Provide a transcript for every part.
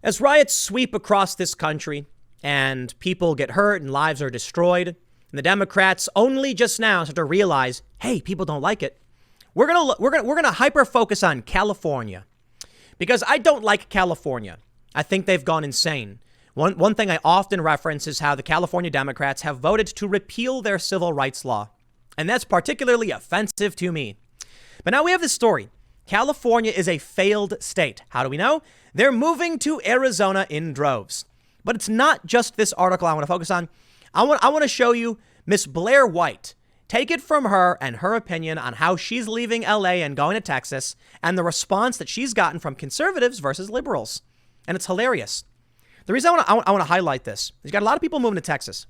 As riots sweep across this country and people get hurt and lives are destroyed, and the Democrats only just now start to realize, hey, people don't like it. We're gonna hyper focus on California, because I don't like California. I think they've gone insane. One thing I often reference is how the California Democrats have voted to repeal their civil rights law, and that's particularly offensive to me. But now we have this story. California is a failed state. How do we know? They're moving to Arizona in droves. But it's not just this article I want to focus on. I want to show you Miss Blair White. Take it from her and her opinion on how she's leaving LA and going to Texas, and the response that she's gotten from conservatives versus liberals. And it's hilarious. The reason I want to highlight this is you got a lot of people moving to Texas,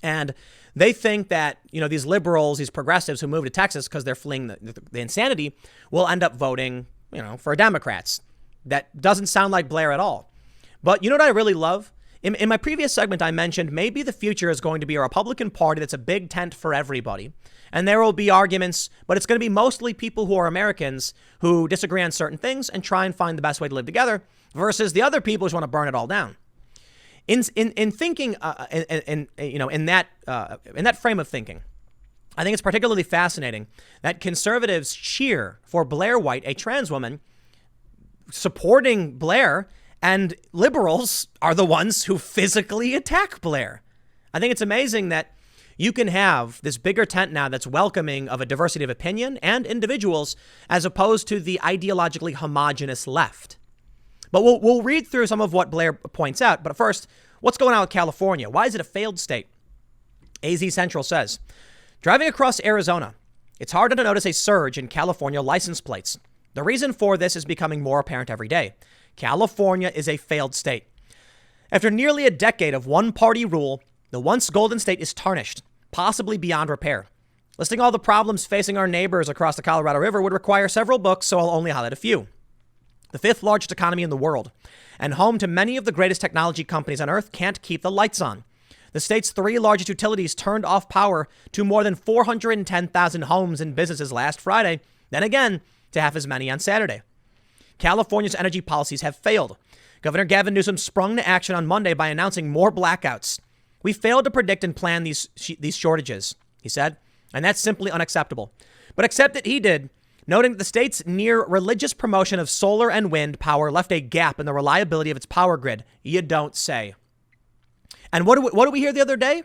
and they think that, these liberals, these progressives who move to Texas because they're fleeing the insanity will end up voting, for Democrats. That doesn't sound like Blair at all. But you know what I really love? In my previous segment, I mentioned maybe the future is going to be a Republican Party that's a big tent for everybody. And there will be arguments, but it's going to be mostly people who are Americans who disagree on certain things and try and find the best way to live together versus the other people who just want to burn it all down. In thinking, in that frame of thinking, I think it's particularly fascinating that conservatives cheer for Blair White, a trans woman, supporting Blair, and liberals are the ones who physically attack Blair. I think it's amazing that you can have this bigger tent now that's welcoming of a diversity of opinion and individuals as opposed to the ideologically homogenous left. But we'll read through some of what Blair points out. But first, what's going on with California? Why is it a failed state? AZ Central says, driving across Arizona, it's hard to notice a surge in California license plates. The reason for this is becoming more apparent every day. California is a failed state. After nearly a decade of one-party rule, the once golden state is tarnished, possibly beyond repair. Listing all the problems facing our neighbors across the Colorado River would require several books, so I'll only highlight a few. The fifth largest economy in the world, and home to many of the greatest technology companies on earth, can't keep the lights on. The state's three largest utilities turned off power to more than 410,000 homes and businesses last Friday, then again to half as many on Saturday. California's energy policies have failed. Governor Gavin Newsom sprung to action on Monday by announcing more blackouts. We failed to predict and plan these shortages, he said, and that's simply unacceptable. But accept that he did, noting that the state's near religious promotion of solar and wind power left a gap in the reliability of its power grid. You don't say. And what do we hear the other day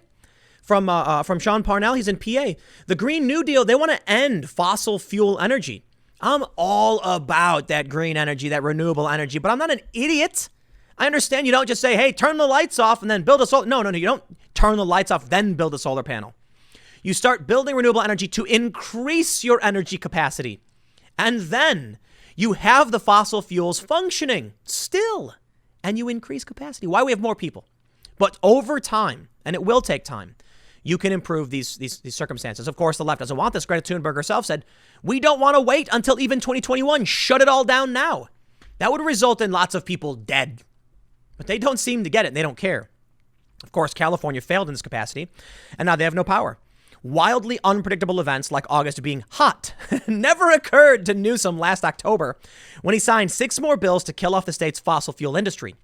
from Sean Parnell? He's in PA. The Green New Deal, they want to end fossil fuel energy. I'm all about that green energy, that renewable energy, but I'm not an idiot. I understand you don't just say, hey, turn the lights off and then build a solar. No, you don't turn the lights off, then build a solar panel. You start building renewable energy to increase your energy capacity. And then you have the fossil fuels functioning still, and you increase capacity. Why? We have more people. But over time, and it will take time, you can improve these circumstances. Of course, the left doesn't want this. Greta Thunberg herself said, we don't want to wait until even 2021. Shut it all down now. That would result in lots of people dead. But they don't seem to get it. And they don't care. Of course, California failed in this capacity, and now they have no power. Wildly unpredictable events like August being hot never occurred to Newsom last October when he signed 6 more bills to kill off the state's fossil fuel industry.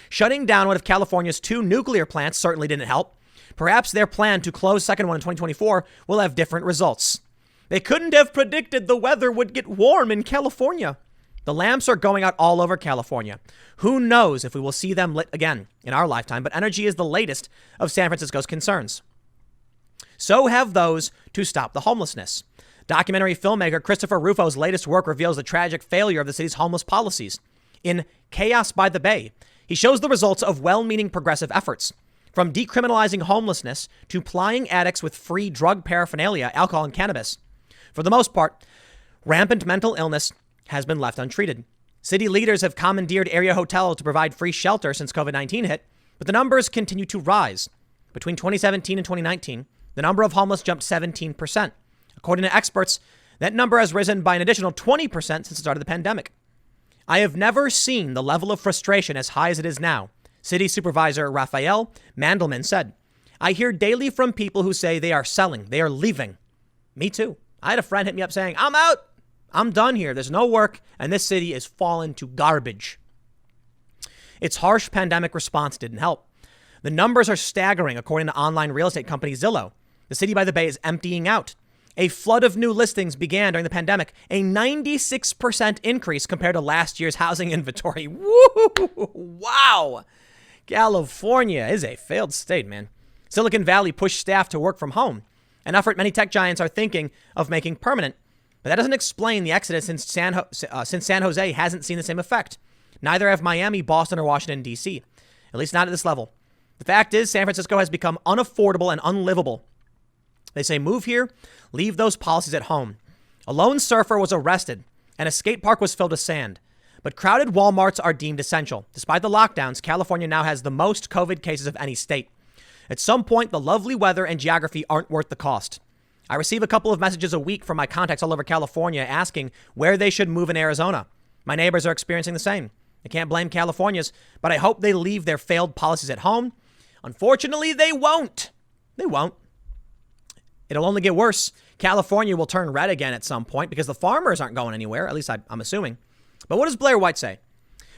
Shutting down one of California's 2 nuclear plants certainly didn't help. Perhaps their plan to close second one in 2024 will have different results. They couldn't have predicted the weather would get warm in California. The lamps are going out all over California. Who knows if we will see them lit again in our lifetime, but energy is the latest of San Francisco's concerns. So have those to stop the homelessness. Documentary filmmaker Christopher Rufo's latest work reveals the tragic failure of the city's homeless policies. In Chaos by the Bay, he shows the results of well-meaning progressive efforts. From decriminalizing homelessness to plying addicts with free drug paraphernalia, alcohol, and cannabis. For the most part, rampant mental illness has been left untreated. City leaders have commandeered area hotels to provide free shelter since COVID-19 hit, but the numbers continue to rise. Between 2017 and 2019, the number of homeless jumped 17%. According to experts, that number has risen by an additional 20% since the start of the pandemic. I have never seen the level of frustration as high as it is now, City Supervisor Raphael Mandelman said. I hear daily from people who say they are selling, they are leaving. Me too. I had a friend hit me up saying, I'm out. I'm done here. There's no work, and this city is fallen to garbage. Its harsh pandemic response didn't help. The numbers are staggering, according to online real estate company Zillow. The city by the bay is emptying out. A flood of new listings began during the pandemic, a 96% increase compared to last year's housing inventory. Woo! Wow! California is a failed state, man. Silicon Valley pushed staff to work from home, an effort many tech giants are thinking of making permanent. But that doesn't explain the exodus since San Jose hasn't seen the same effect. Neither have Miami, Boston, or Washington, D.C., at least not at this level. The fact is, San Francisco has become unaffordable and unlivable. They say move here, leave those policies at home. A lone surfer was arrested, and a skate park was filled with sand. But crowded Walmarts are deemed essential. Despite the lockdowns, California now has the most COVID cases of any state. At some point, the lovely weather and geography aren't worth the cost. I receive a couple of messages a week from my contacts all over California asking where they should move in Arizona. My neighbors are experiencing the same. I can't blame Californians, but I hope they leave their failed policies at home. Unfortunately, they won't. They won't. It'll only get worse. California will turn red again at some point because the farmers aren't going anywhere, at least I'm assuming. But what does Blair White say?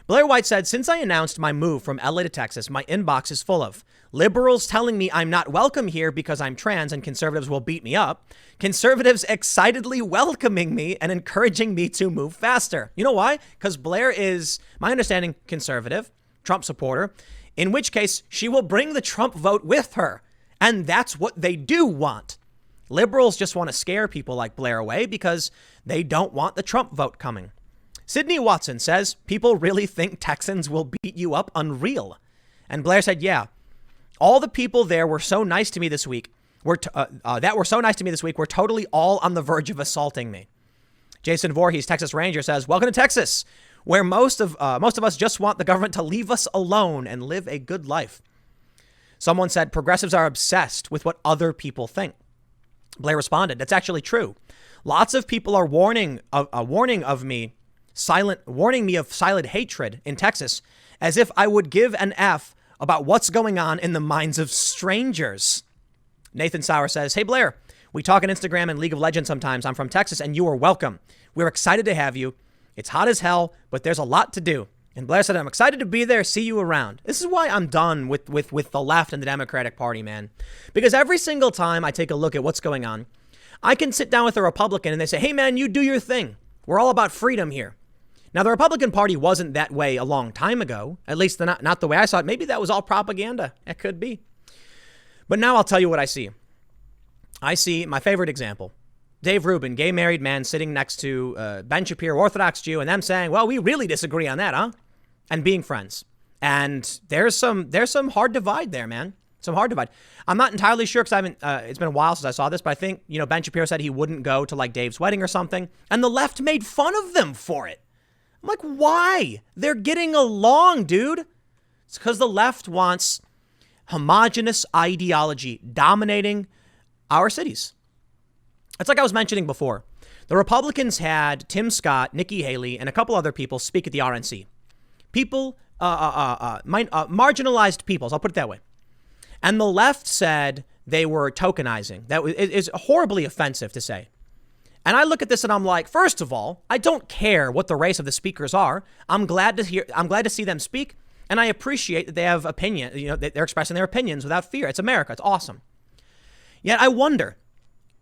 Blair White said, since I announced my move from LA to Texas, my inbox is full of liberals telling me I'm not welcome here because I'm trans and conservatives will beat me up. Conservatives excitedly welcoming me and encouraging me to move faster. You know why? Because Blair is, my understanding, conservative, Trump supporter, in which case she will bring the Trump vote with her. And that's what they do want. Liberals just want to scare people like Blair away because they don't want the Trump vote coming. Sydney Watson says, people really think Texans will beat you up? Unreal. And Blair said, yeah, all the people there were so nice to me this week. Were totally all on the verge of assaulting me. Jason Voorhees, Texas Ranger, says, welcome to Texas, where most of us just want the government to leave us alone and live a good life. Someone said, progressives are obsessed with what other people think. Blair responded, that's actually true. Lots of people are warning me of silent hatred in Texas, as if I would give an F about what's going on in the minds of strangers. Nathan Sauer says, hey, Blair, we talk on Instagram and League of Legends sometimes. I'm from Texas and you are welcome. We're excited to have you. It's hot as hell, but there's a lot to do. And Blair said, I'm excited to be there. See you around. This is why I'm done with the left and the Democratic Party, man. Because every single time I take a look at what's going on, I can sit down with a Republican and they say, hey, man, you do your thing. We're all about freedom here. Now, the Republican Party wasn't that way a long time ago, at least not the way I saw it. Maybe that was all propaganda. It could be. But now I'll tell you what I see. I see my favorite example. Dave Rubin, gay married man sitting next to Ben Shapiro, Orthodox Jew, and them saying, well, we really disagree on that, huh? And being friends. And there's some hard divide there, man. Some hard divide. I'm not entirely sure because I haven't, it's been a while since I saw this, but I think, Ben Shapiro said he wouldn't go to like Dave's wedding or something. And the left made fun of them for it. I'm like, why? They're getting along, dude. It's because the left wants homogenous ideology dominating our cities. It's like I was mentioning before. The Republicans had Tim Scott, Nikki Haley, and a couple other people speak at the RNC. People, marginalized peoples, I'll put it that way. And the left said they were tokenizing. That is horribly offensive to say. And I look at this and I'm like, first of all, I don't care what the race of the speakers are. I'm glad to see them speak. And I appreciate that they have opinion. They're expressing their opinions without fear. It's America. It's awesome. Yet I wonder,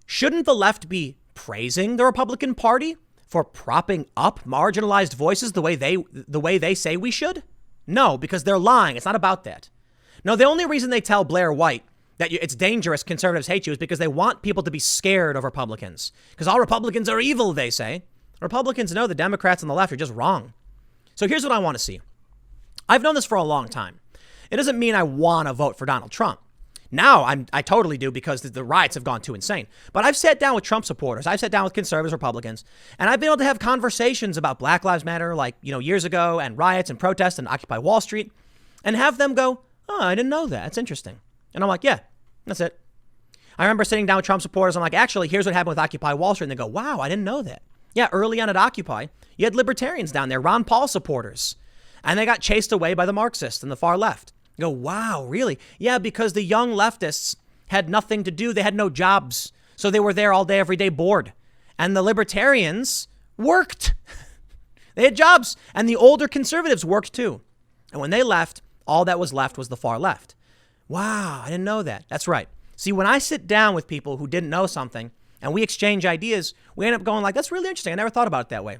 shouldn't the left be praising the Republican Party for propping up marginalized voices the way they say we should? No, because they're lying. It's not about that. No, the only reason they tell Blair White that it's dangerous, conservatives hate you, is because they want people to be scared of Republicans. Because all Republicans are evil, they say. Republicans know the Democrats and the left are just wrong. So here's what I want to see. I've known this for a long time. It doesn't mean I want to vote for Donald Trump. Now I totally do because the riots have gone too insane. But I've sat down with Trump supporters. I've sat down with conservatives, Republicans, and I've been able to have conversations about Black Lives Matter, like, years ago, and riots and protests and Occupy Wall Street, and have them go, oh, I didn't know that. That's interesting. And I'm like, yeah, that's it. I remember sitting down with Trump supporters. I'm like, actually, here's what happened with Occupy Wall Street. And they go, wow, I didn't know that. Yeah, early on at Occupy, you had libertarians down there, Ron Paul supporters, and they got chased away by the Marxists and the far left. You go, wow, really? Yeah, because the young leftists had nothing to do. They had no jobs. So they were there all day, every day, bored. And the libertarians worked. They had jobs. And the older conservatives worked too. And when they left, all that was left was the far left. Wow, I didn't know that. That's right. See, when I sit down with people who didn't know something and we exchange ideas, we end up going like, that's really interesting. I never thought about it that way.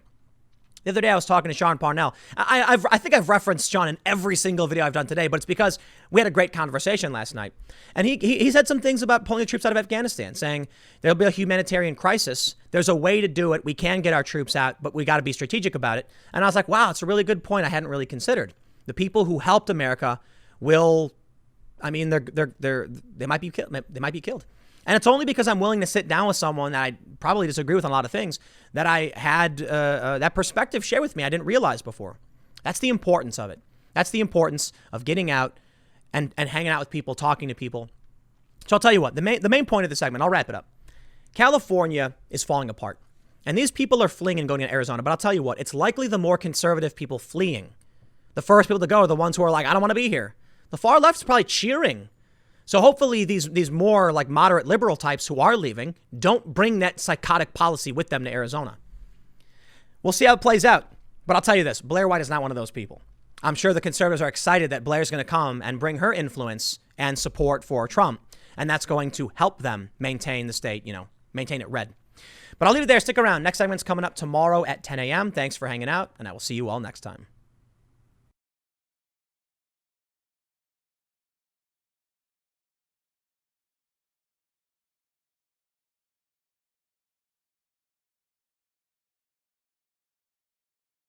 The other day I was talking to Sean Parnell. I think I've referenced Sean in every single video I've done today, but it's because we had a great conversation last night. And he said some things about pulling the troops out of Afghanistan, saying there'll be a humanitarian crisis. There's a way to do it. We can get our troops out, but we got to be strategic about it. And I was like, wow, it's a really good point I hadn't really considered. The people who helped America will, I mean, they might be killed. They might be killed. And it's only because I'm willing to sit down with someone that I probably disagree with on a lot of things that I had that perspective shared with me I didn't realize before. That's the importance of it. That's the importance of getting out and hanging out with people, talking to people. So I'll tell you what, the main point of the segment, I'll wrap it up. California is falling apart. And these people are fleeing and going to Arizona. But I'll tell you what, it's likely the more conservative people fleeing. The first people to go are the ones who are like, I don't want to be here. The far left is probably cheering. So hopefully these more like moderate liberal types who are leaving don't bring that psychotic policy with them to Arizona. We'll see how it plays out. But I'll tell you this, Blair White is not one of those people. I'm sure the conservatives are excited that Blair's going to come and bring her influence and support for Trump. And that's going to help them maintain the state, maintain it red. But I'll leave it there. Stick around. Next segment's coming up tomorrow at 10 a.m. Thanks for hanging out, and I will see you all next time.